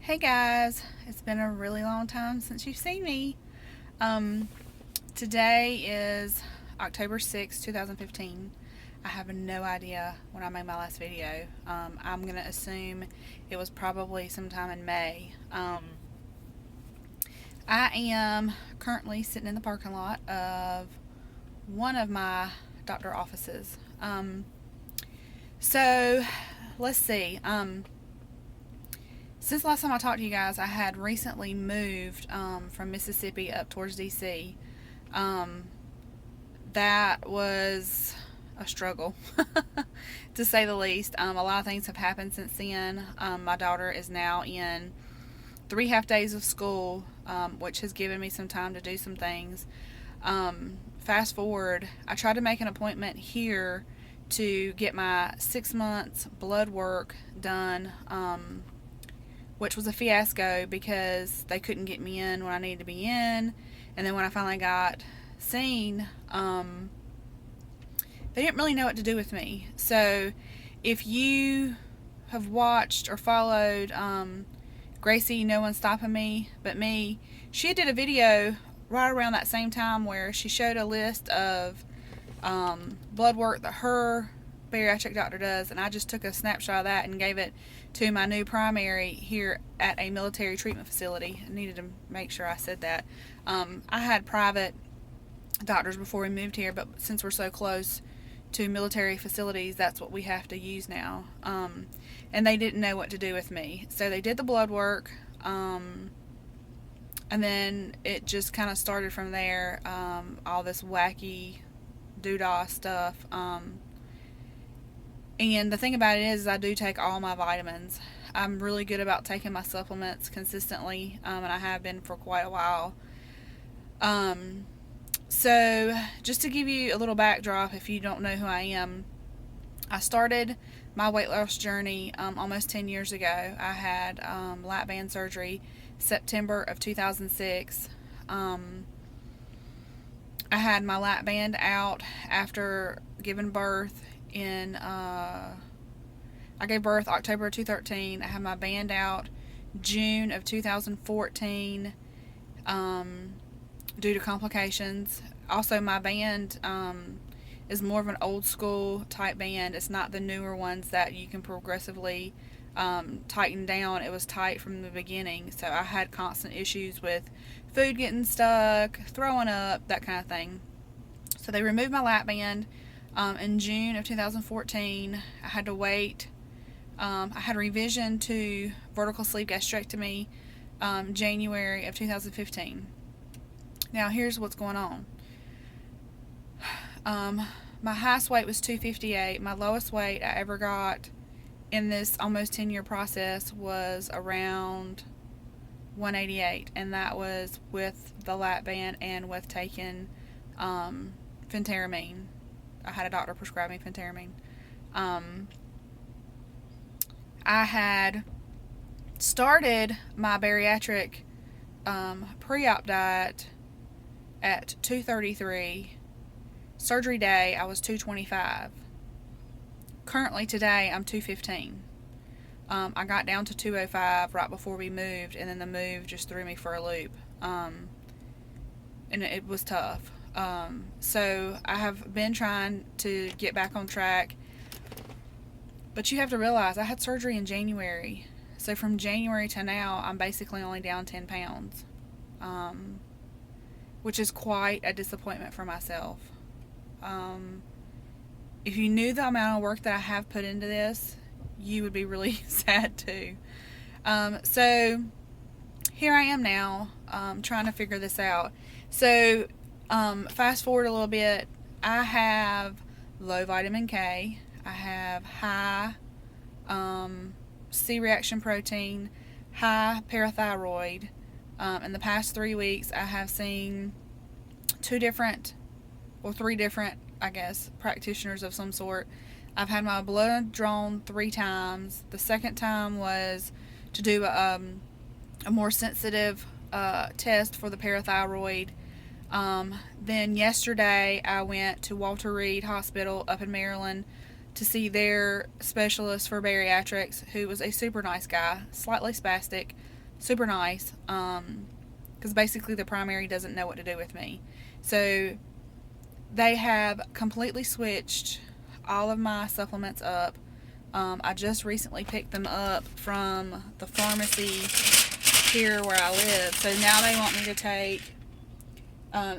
Hey guys, it's been a really long time since you've seen me. Um, Today is October 6th, 2015. I have no idea when I made my last video. I'm going to assume it was probably sometime in May. I am currently sitting in the parking lot of one of my doctor offices. So, let's see. Since last time I talked to you guys, I had recently moved from Mississippi up towards DC. Um, that was a struggle, to say the least. A lot of things have happened since then. My daughter is now in 3 half days of school, which has given me some time to do some things. Fast forward, I tried to make an appointment here to get my 6 months blood work done, which was a fiasco because they couldn't get me in when I needed to be in. And then when I finally got seen, they didn't really know what to do with me. So if you have watched or followed Gracie, No One's Stopping Me But Me, she did a video right around that same time where she showed a list of blood work that her bariatric doctor does, and I just took a snapshot of that and gave it to my new primary here at a military treatment facility. I needed to make sure I said that. I had private doctors before we moved here, but since we're so close to military facilities, that's what we have to use now. And they didn't know what to do with me, so they did the blood work, and then it just kind of started from there. All this wacky doodah stuff. And the thing about it is I do take all my vitamins. I'm really good about taking my supplements consistently, and I have been for quite a while. So, just to give you a little backdrop, if you don't know who I am, I started my weight loss journey almost 10 years ago. I had lap band surgery September of 2006. I had my lap band out after giving birth in I gave birth October 2013. I had my band out June of 2014 due to complications. Also, my band is more of an old school type band. It's not the newer ones that you can progressively tighten down. It was tight from the beginning, so I had constant issues with food getting stuck, throwing up, that kind of thing. So they removed my lap band in June of 2014. I had to wait. I had revision to vertical sleeve gastrectomy January of 2015. Now here's what's going on. My highest weight was 258. My lowest weight I ever got in this almost 10-year process was around 188, and that was with the lap band and with taking phentermine. I had a doctor prescribe me phentermine. I had started my bariatric pre-op diet at 233. Surgery day, I was 225. Currently today, I'm 215. I got down to 205 right before we moved, and then the move just threw me for a loop. And it was tough. So I have been trying to get back on track. But you have to realize I had surgery in January. So from January to now, I'm basically only down 10 pounds. Which is quite a disappointment for myself. If you knew the amount of work that I have put into this, you would be really sad too. So here I am now, trying to figure this out. So fast forward a little bit. I have low vitamin K. I have high C-reaction protein, high parathyroid. In the past 3 weeks, I have seen 3 different, I guess, practitioners of some sort. I've had my blood drawn 3 times. The second time was to do a more sensitive test for the parathyroid. Then yesterday I went to Walter Reed Hospital up in Maryland to see their specialist for bariatrics, who was a super nice guy, slightly spastic, super nice. Because basically the primary doesn't know what to do with me. So they have completely switched all of my supplements up. I just recently picked them up from the pharmacy here where I live. So now they want me to take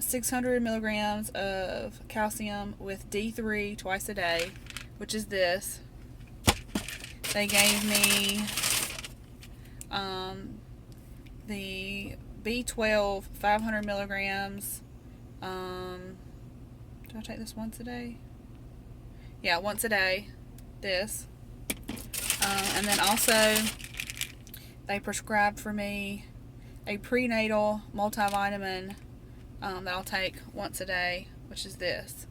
600 milligrams of calcium with D3 twice a day, which is this. They gave me the B12 500 milligrams. Do I take this once a day? Yeah, once a day. This. And then also, they prescribed for me a prenatal multivitamin that I'll take once a day, which is this.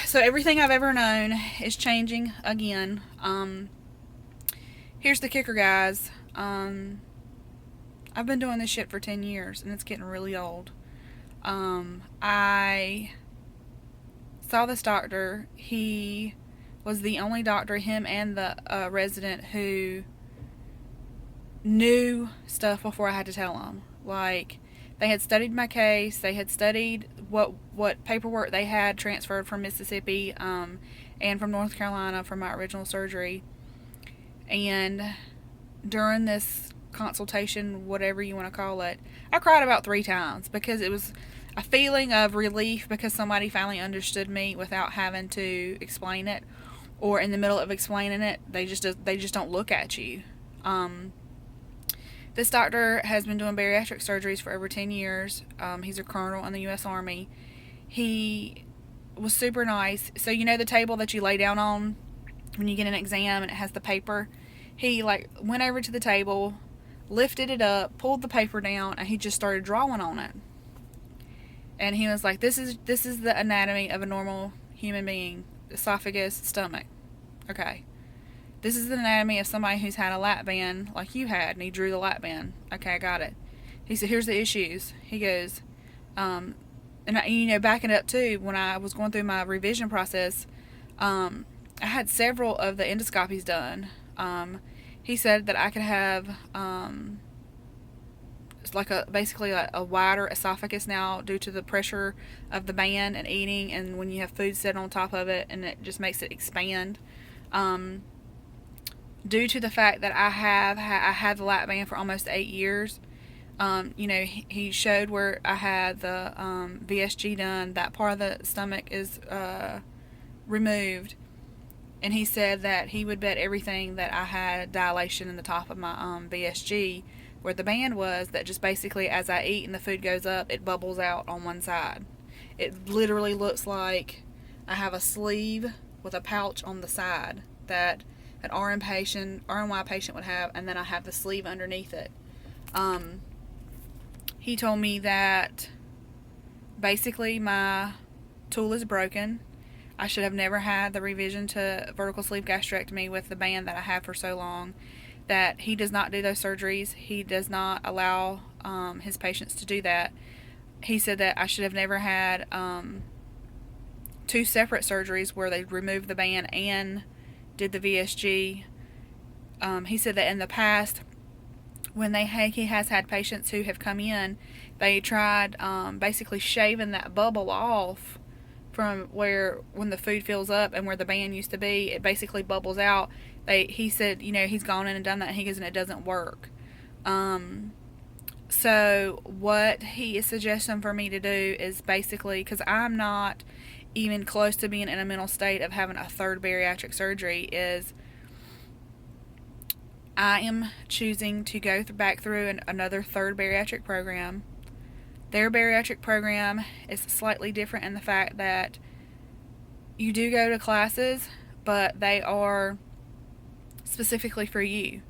So everything I've ever known is changing again. Here's the kicker, guys. I've been doing this shit for 10 years, and it's getting really old. I saw this doctor. He was the only doctor, him and the resident, who knew stuff before I had to tell them. Like, they had studied my case. They had studied what paperwork they had transferred from Mississippi and from North Carolina from my original surgery. And during this consultation, whatever you want to call it, I cried about 3 times because it was a feeling of relief because somebody finally understood me without having to explain it, or in the middle of explaining it, they just don't look at you. This doctor has been doing bariatric surgeries for over 10 years. He's a colonel in the U.S. Army. He was super nice. So you know the table that you lay down on when you get an exam and it has the paper? He went over to the table, lifted it up, pulled the paper down, and he just started drawing on it. And he was like, this is the anatomy of a normal human being. Esophagus, stomach. Okay. This is the anatomy of somebody who's had a lap band like you had, and he drew the lap band. Okay, I got it. He said, here's the issues. He goes, and backing up too, when I was going through my revision process, I had several of the endoscopies done. He said that I could have basically a wider esophagus now due to the pressure of the band and eating, and when you have food set on top of it, and it just makes it expand. Due to the fact that I had the lap band for almost 8 years, he showed where I had the VSG done. That part of the stomach is removed, and he said that he would bet everything that I had dilation in the top of my VSG, where the band was, that just basically as I eat and the food goes up, it bubbles out on one side. It literally looks like I have a sleeve with a pouch on the side that an RNY patient would have, and then I have the sleeve underneath it. He told me that basically my tool is broken. I should have never had the revision to vertical sleeve gastrectomy with the band that I had for so long. That he does not do those surgeries. He does not allow his patients to do that. He said that I should have never had 2 separate surgeries where they removed the band and did the VSG. He said that in the past, when he has had patients who have come in, they tried basically shaving that bubble off from when the food fills up and where the band used to be, it basically bubbles out. He said, he's gone in and done that, and he goes, and it doesn't work. So what he is suggesting for me to do is basically, because I'm not even close to being in a mental state of having a 3rd bariatric surgery, is I am choosing to go back through another 3rd bariatric program. Their bariatric program is slightly different in the fact that you do go to classes, but they are specifically for you.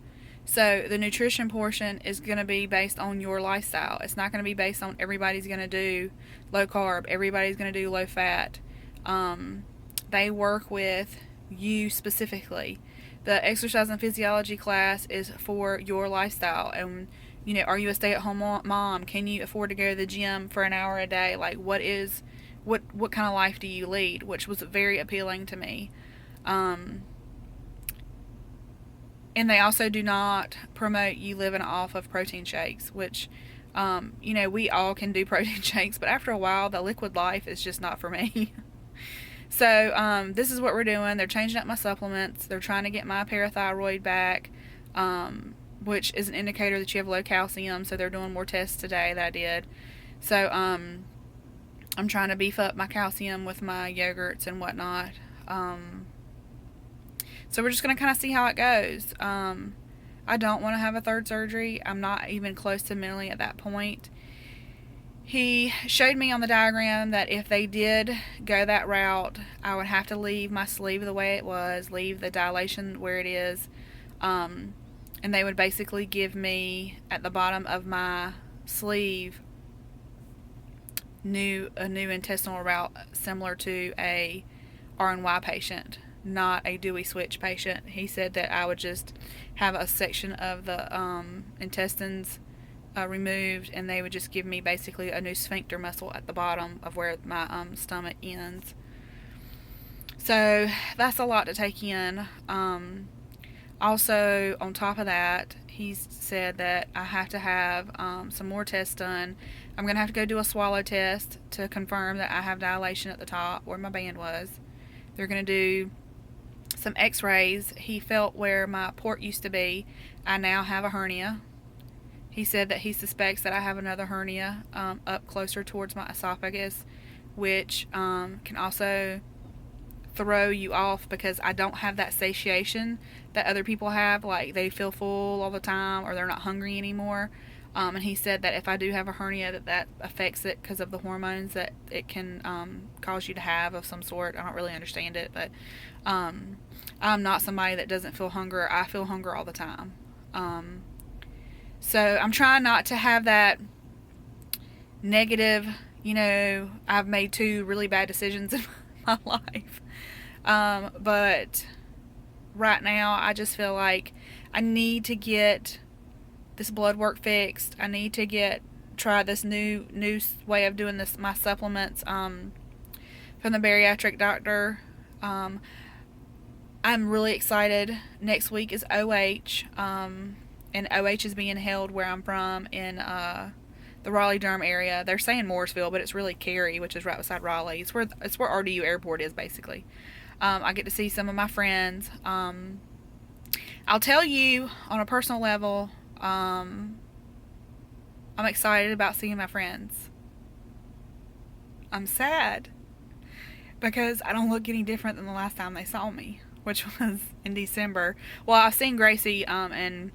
So the nutrition portion is going to be based on your lifestyle. It's not going to be based on everybody's going to do low carb, everybody's going to do low fat. They work with you specifically. The exercise and physiology class is for your lifestyle, and are you a stay-at-home mom? Can you afford to go to the gym for an hour a day? Like, what kind of life do you lead? Which was very appealing to me. And And they also do not promote you living off of protein shakes, which, you know, we all can do protein shakes, but after a while, the liquid life is just not for me. So, this is what we're doing. They're changing up my supplements. They're trying to get my parathyroid back, which is an indicator that you have low calcium. So, they're doing more tests today that I did. So, I'm trying to beef up my calcium with my yogurts and whatnot. So, we're just going to kind of see how it goes. I don't want to have a third surgery. I'm not even close to mentally at that point. He showed me on the diagram that if they did go that route, I would have to leave my sleeve the way it was, leave the dilation where it is, and they would basically give me at the bottom of my sleeve a new intestinal route similar to a RNY patient, not a Dewey switch patient. He said that I would just have a section of the intestines removed, and they would just give me basically a new sphincter muscle at the bottom of where my stomach ends. So that's a lot to take in. Also, on top of that, he said that I have to have some more tests done. I'm going to have to go do a swallow test to confirm that I have dilation at the top where my band was. They're going to do some x-rays. He felt where my port used to be, I now have a hernia. He said that he suspects that I have another hernia up closer towards my esophagus, which can also throw you off because I don't have that satiation that other people have. Like, they feel full all the time or they're not hungry anymore. And he said that if I do have a hernia, that affects it because of the hormones that it can cause you to have of some sort. I don't really understand it, but I'm not somebody that doesn't feel hunger. I feel hunger all the time. So I'm trying not to have that negative, you know, I've made 2 really bad decisions in my life. But right now I just feel like I need to get this blood work fixed. I need to try this new way of doing this, my supplements, from the bariatric doctor. I'm really excited. Next week is OH. And OH is being held where I'm from in the Raleigh-Durham area. They're saying Mooresville, but it's really Cary, which is right beside Raleigh. It's where RDU Airport is, basically. I get to see some of my friends. I'll tell you on a personal level, I'm excited about seeing my friends. I'm sad because I don't look any different than the last time they saw me, which was in December. Well, I've seen Gracie and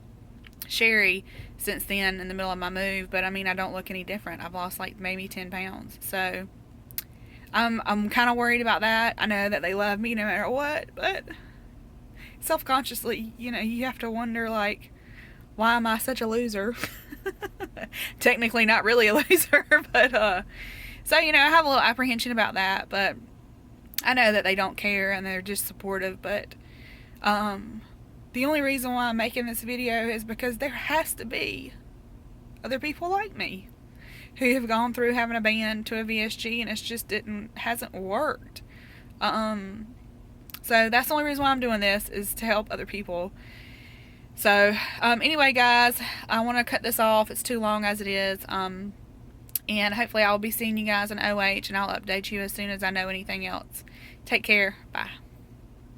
Sherry since then in the middle of my move, but I mean, I don't look any different. I've lost like maybe 10 pounds. So I'm kind of worried about that. I know that they love me no matter what, but self-consciously, you know, you have to wonder, like, why am I such a loser? Technically not really a loser, but so, you know, I have a little apprehension about that, but I know that they don't care and they're just supportive. But the only reason why I'm making this video is because there has to be other people like me who have gone through having a band to a VSG and it's just hasn't worked. So that's the only reason why I'm doing this, is to help other people. So anyway, guys, I want to cut this off. It's too long as it is. And hopefully I'll be seeing you guys in OH, and I'll update you as soon as I know anything else. Take care. Bye.